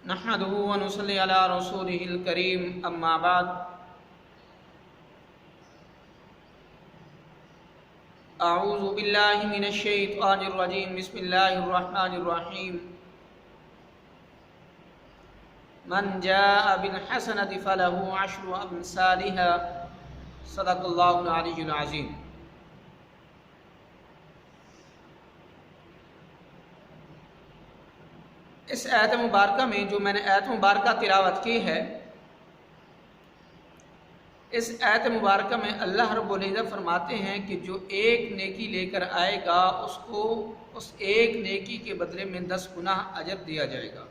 نحمده ونصلي على رسوله الكريم أما بعد أعوذ بالله من الشيطان الرجيم بسم الله الرحمن الرحيم من جاء بالحسنة فله عشر أمثالها صدق الله العلي العظيم۔ اس آیت مبارکہ میں جو میں نے آیت مبارکہ تلاوت کی ہے، اس آیت مبارکہ میں اللہ رب العزت فرماتے ہیں کہ جو ایک نیکی لے کر آئے گا اس کو اس ایک نیکی کے بدلے میں 10 گنا اجر دیا جائے گا۔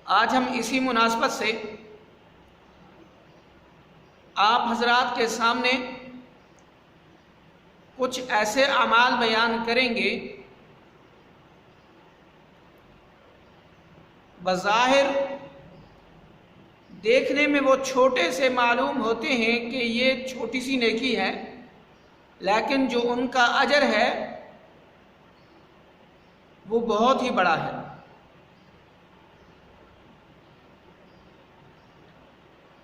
آج ہم اسی مناسبت سے آپ حضرات کے سامنے کچھ ایسے اعمال بیان کریں گے بظاہر دیکھنے میں وہ چھوٹے سے معلوم ہوتے ہیں کہ یہ چھوٹی سی نیکی ہے، لیکن جو ان کا اجر ہے وہ بہت ہی بڑا ہے۔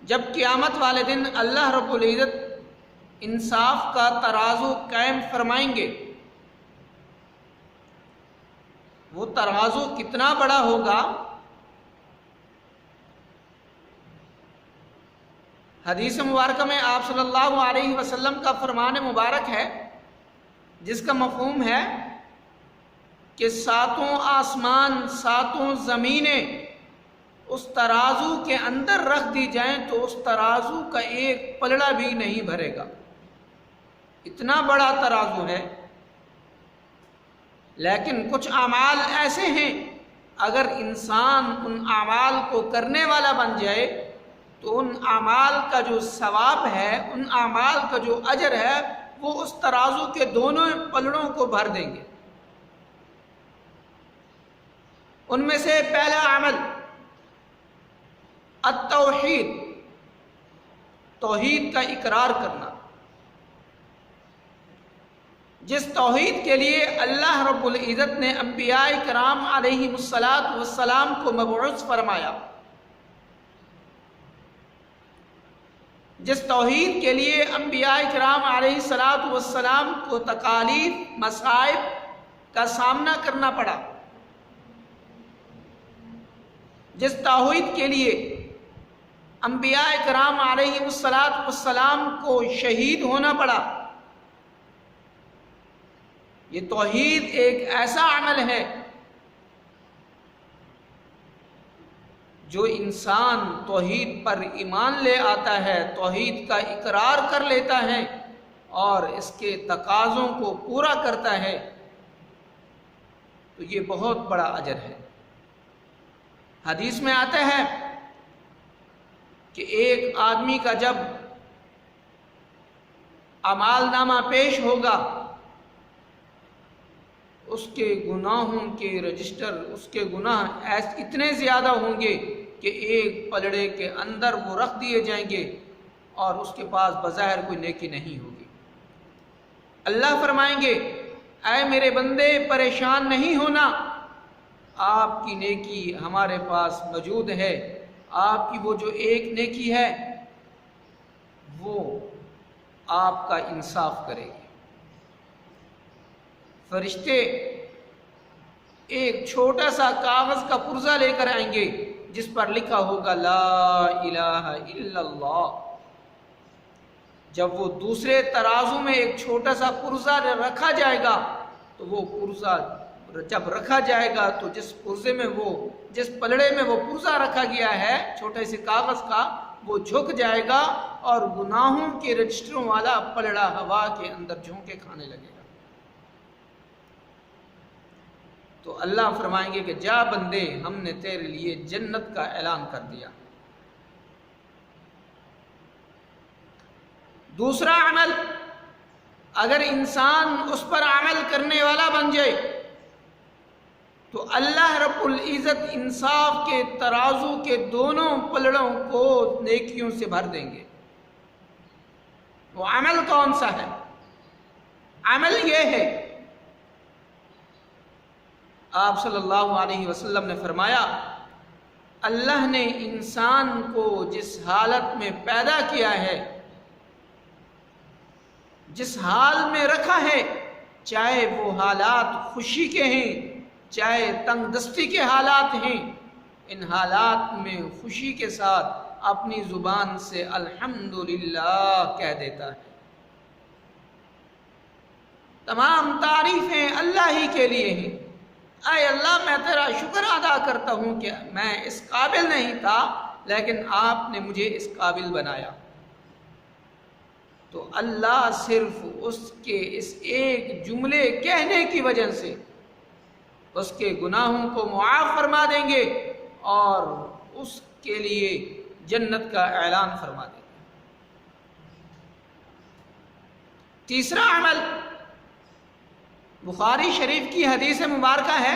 جب قیامت والے دن اللہ رب العزت انصاف کا ترازو قائم فرمائیں گے، وہ ترازو کتنا بڑا ہوگا۔ حدیث مبارکہ میں آپ صلی اللہ علیہ وسلم کا فرمان مبارک ہے جس کا مفہوم ہے کہ 7 آسمان 7 زمینیں اس ترازو کے اندر رکھ دی جائیں تو اس ترازو کا ایک پلڑا بھی نہیں بھرے گا، اتنا بڑا ترازو ہے۔ لیکن کچھ اعمال ایسے ہیں اگر انسان ان اعمال کو کرنے والا بن جائے تو ان اعمال کا جو ثواب ہے، ان اعمال کا جو اجر ہے، وہ اس ترازو کے دونوں پلڑوں کو بھر دیں گے۔ ان میں سے پہلا عمل التوحید، توحید کا اقرار کرنا، جس توحید کے لیے اللہ رب العزت نے انبیاء کرام علیہم السلام کو مبعوث فرمایا، جس توحید کے لیے انبیاء کرام علیہ السلام کو تکالیف مصائب کا سامنا کرنا پڑا، جس توحید کے لیے انبیاء کرام علیہ السلام کو شہید ہونا پڑا۔ یہ توحید ایک ایسا عمل ہے جو انسان توحید پر ایمان لے آتا ہے، توحید کا اقرار کر لیتا ہے اور اس کے تقاضوں کو پورا کرتا ہے تو یہ بہت بڑا اجر ہے۔ حدیث میں آتا ہے کہ ایک آدمی کا جب اعمال نامہ پیش ہوگا، اس کے گناہوں کے رجسٹر، اس کے گناہ اتنے زیادہ ہوں گے کہ ایک پلڑے کے اندر وہ رکھ دیے جائیں گے اور اس کے پاس بظاہر کوئی نیکی نہیں ہوگی۔ اللہ فرمائیں گے اے میرے بندے پریشان نہیں ہونا، آپ کی نیکی ہمارے پاس موجود ہے، آپ کی وہ جو ایک نیکی ہے وہ آپ کا انصاف کرے گی۔ فرشتے ایک چھوٹا سا کاغذ کا پرزہ لے کر آئیں گے جس پر لکھا ہوگا لا الہ الا اللہ۔ جب وہ دوسرے ترازو میں ایک چھوٹا سا پرزہ رکھا جائے گا تو وہ پرزہ جب رکھا جائے گا تو جس پلڑے میں وہ پرزہ رکھا گیا ہے چھوٹے سے کاغذ کا، وہ جھک جائے گا اور گناہوں کے رجسٹروں والا پلڑا ہوا کے اندر جھونکے کھانے لگے گا۔ تو اللہ فرمائیں گے کہ جا بندے، ہم نے تیرے لیے جنت کا اعلان کر دیا۔ دوسرا عمل، اگر انسان اس پر عمل کرنے والا بن جائے تو اللہ رب العزت انصاف کے ترازو کے دونوں پلڑوں کو نیکیوں سے بھر دیں گے۔ وہ عمل کون سا ہے؟ عمل یہ ہے آپ صلی اللہ علیہ وسلم نے فرمایا اللہ نے انسان کو جس حالت میں پیدا کیا ہے، جس حال میں رکھا ہے، چاہے وہ حالات خوشی کے ہیں چاہے تنگ دستی کے حالات ہیں، ان حالات میں خوشی کے ساتھ اپنی زبان سے الحمدللہ کہہ دیتا ہے۔ تمام تعریفیں اللہ ہی کے لیے ہیں۔ اے اللہ، میں تیرا شکر ادا کرتا ہوں کہ میں اس قابل نہیں تھا لیکن آپ نے مجھے اس قابل بنایا۔ تو اللہ صرف اس کے اس ایک جملے کہنے کی وجہ سے اس کے گناہوں کو معاف فرما دیں گے اور اس کے لیے جنت کا اعلان فرما دیں گے۔ تیسرا عمل بخاری شریف کی حدیث مبارکہ ہے،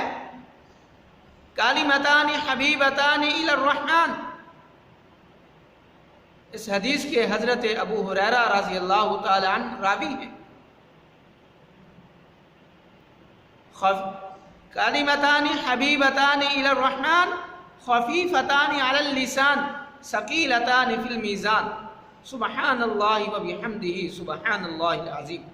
کلمتان حبیبتان الی الرحمن۔ اس حدیث کے حضرت ابو ہریرہ رضی اللہ تعالی عنہ راوی ہیں۔ کلمتان حبیبتان الی الرحمن خفیفتان علی اللسان ثقیلتان فی المیزان سبحان اللہ و بحمدہ سبحان اللہ العظیم۔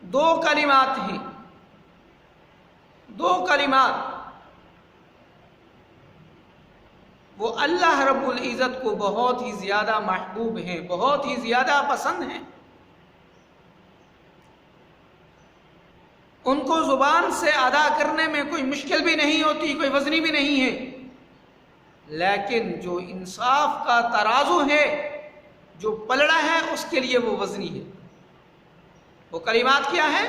دو کلمات ہیں، دو کلمات وہ اللہ رب العزت کو بہت ہی زیادہ محبوب ہیں، بہت ہی زیادہ پسند ہیں۔ ان کو زبان سے ادا کرنے میں کوئی مشکل بھی نہیں ہوتی، کوئی وزنی بھی نہیں ہے، لیکن جو انصاف کا ترازو ہے، جو پلڑا ہے، اس کے لیے وہ وزنی ہے۔ وہ کلمات کیا ہے؟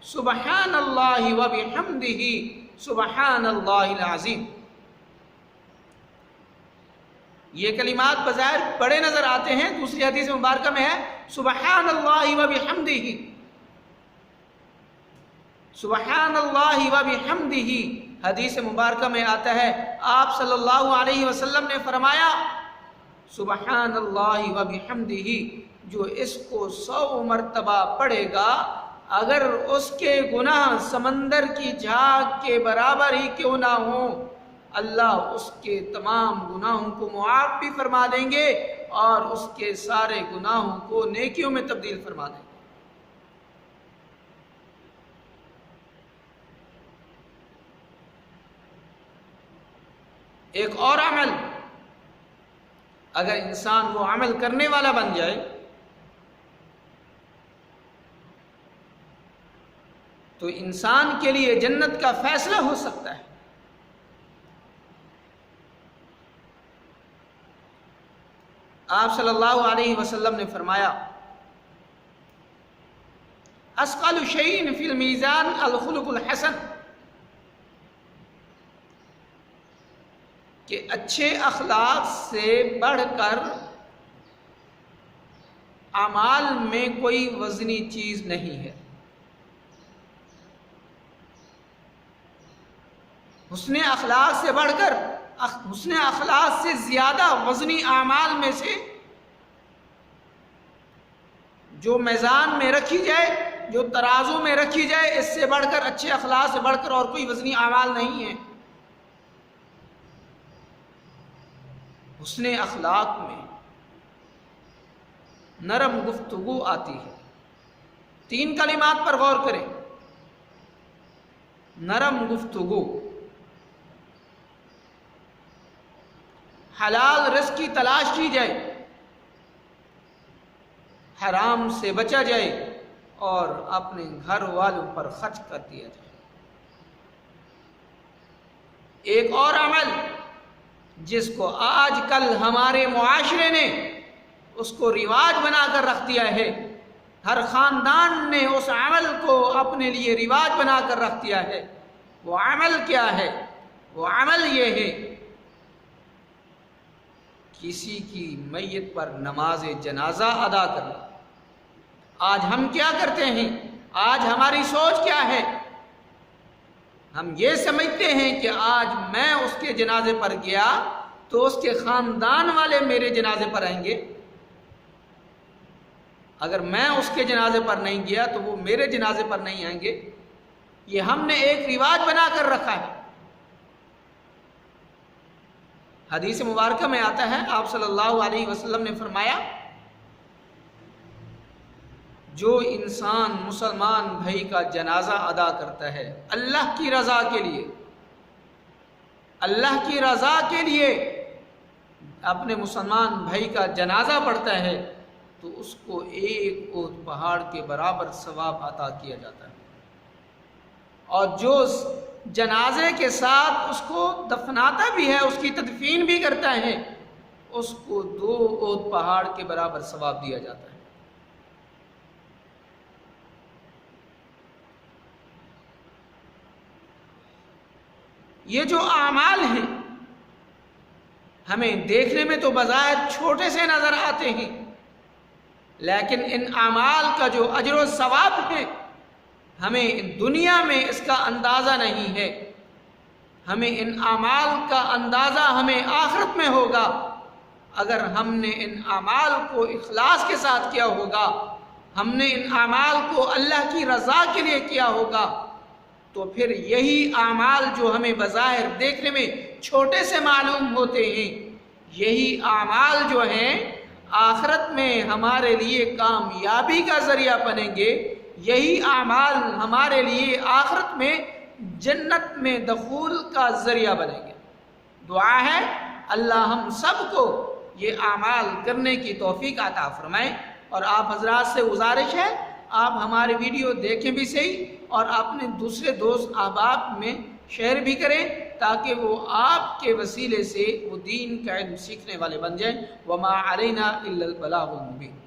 سبحان اللہ و بحمدہ سبحان اللہ العظیم۔ یہ کلمات بظاہر بڑے نظر آتے ہیں، دوسری حدیث مبارکہ میں ہے سبحان اللہ و بحمدہ، سبحان اللہ و بحمدہ۔ حدیث مبارکہ میں آتا ہے آپ صلی اللہ علیہ وسلم نے فرمایا سبحان اللہ و بحمدہ، جو اس کو 100 مرتبہ پڑھے گا، اگر اس کے گناہ سمندر کی جھاگ کے برابر ہی کیوں نہ ہوں، اللہ اس کے تمام گناہوں کو معاف بھی فرما دیں گے اور اس کے سارے گناہوں کو نیکیوں میں تبدیل فرما دیں گے۔ ایک اور عمل، اگر انسان وہ عمل کرنے والا بن جائے تو انسان کے لیے جنت کا فیصلہ ہو سکتا ہے۔ آپ صلی اللہ علیہ وسلم نے فرمایا اثقل شیء فی المیزان الخلق الحسن، کہ اچھے اخلاق سے بڑھ کر اعمال میں کوئی وزنی چیز نہیں ہے۔ حسن اخلاق سے بڑھ کر، حسن اخلاق سے زیادہ وزنی اعمال میں سے جو میزان میں رکھی جائے، جو ترازو میں رکھی جائے، اس سے بڑھ کر، اچھے اخلاق سے بڑھ کر اور کوئی وزنی اعمال نہیں ہے۔ حسن اخلاق میں نرم گفتگو آتی ہے۔ 3 کلمات پر غور کریں۔ نرم گفتگو، حلال رزق کی تلاش کی جائے، حرام سے بچا جائے اور اپنے گھر والوں پر خرچ کر دیا جائے۔ ایک اور عمل جس کو آج کل ہمارے معاشرے نے اس کو رواج بنا کر رکھ دیا ہے، ہر خاندان نے اس عمل کو اپنے لیے رواج بنا کر رکھ دیا ہے، وہ عمل کیا ہے؟ وہ عمل یہ ہے کسی کی میت پر نماز جنازہ ادا کرنا۔ آج ہم کیا کرتے ہیں؟ آج ہماری سوچ کیا ہے؟ ہم یہ سمجھتے ہیں کہ آج میں اس کے جنازے پر گیا تو اس کے خاندان والے میرے جنازے پر آئیں گے۔ اگر میں اس کے جنازے پر نہیں گیا تو وہ میرے جنازے پر نہیں آئیں گے. یہ ہم نے ایک رواج بنا کر رکھا ہے. حدیث مبارکہ میں آتا ہے، آپ صلی اللہ علیہ وسلم نے فرمایا، جو انسان مسلمان بھائی کا جنازہ ادا کرتا ہے اللہ کی رضا کے لیے، اللہ کی رضا کے لیے اپنے مسلمان بھائی کا جنازہ پڑھتا ہے تو اس کو ایک احد پہاڑ کے برابر ثواب عطا کیا جاتا ہے. اور جو جنازے کے ساتھ اس کو دفناتا بھی ہے، اس کی تدفین بھی کرتا ہے، اس کو 2 احد پہاڑ کے برابر ثواب دیا جاتا ہے. یہ جو اعمال ہیں ہمیں دیکھنے میں تو بظاہر چھوٹے سے نظر آتے ہیں، لیکن ان اعمال کا جو اجر و ثواب ہے ہمیں دنیا میں اس کا اندازہ نہیں ہے. ہمیں ان اعمال کا اندازہ ہمیں آخرت میں ہوگا. اگر ہم نے ان اعمال کو اخلاص کے ساتھ کیا ہوگا، ہم نے ان اعمال کو اللہ کی رضا کے لیے کیا ہوگا، تو پھر یہی اعمال جو ہمیں بظاہر دیکھنے میں چھوٹے سے معلوم ہوتے ہیں، یہی اعمال جو ہیں آخرت میں ہمارے لیے کامیابی کا ذریعہ بنیں گے. یہی اعمال ہمارے لیے آخرت میں جنت میں دخول کا ذریعہ بنیں گے. دعا ہے اللہ ہم سب کو یہ اعمال کرنے کی توفیق عطا فرمائے. اور آپ حضرات سے گزارش ہے، آپ ہمارے ویڈیو دیکھیں بھی صحیح اور اپنے دوسرے دوست احباب میں شیئر بھی کریں تاکہ وہ آپ کے وسیلے سے وہ دین کا علم سیکھنے والے بن جائیں. وما علینا الا البلاغ المبین.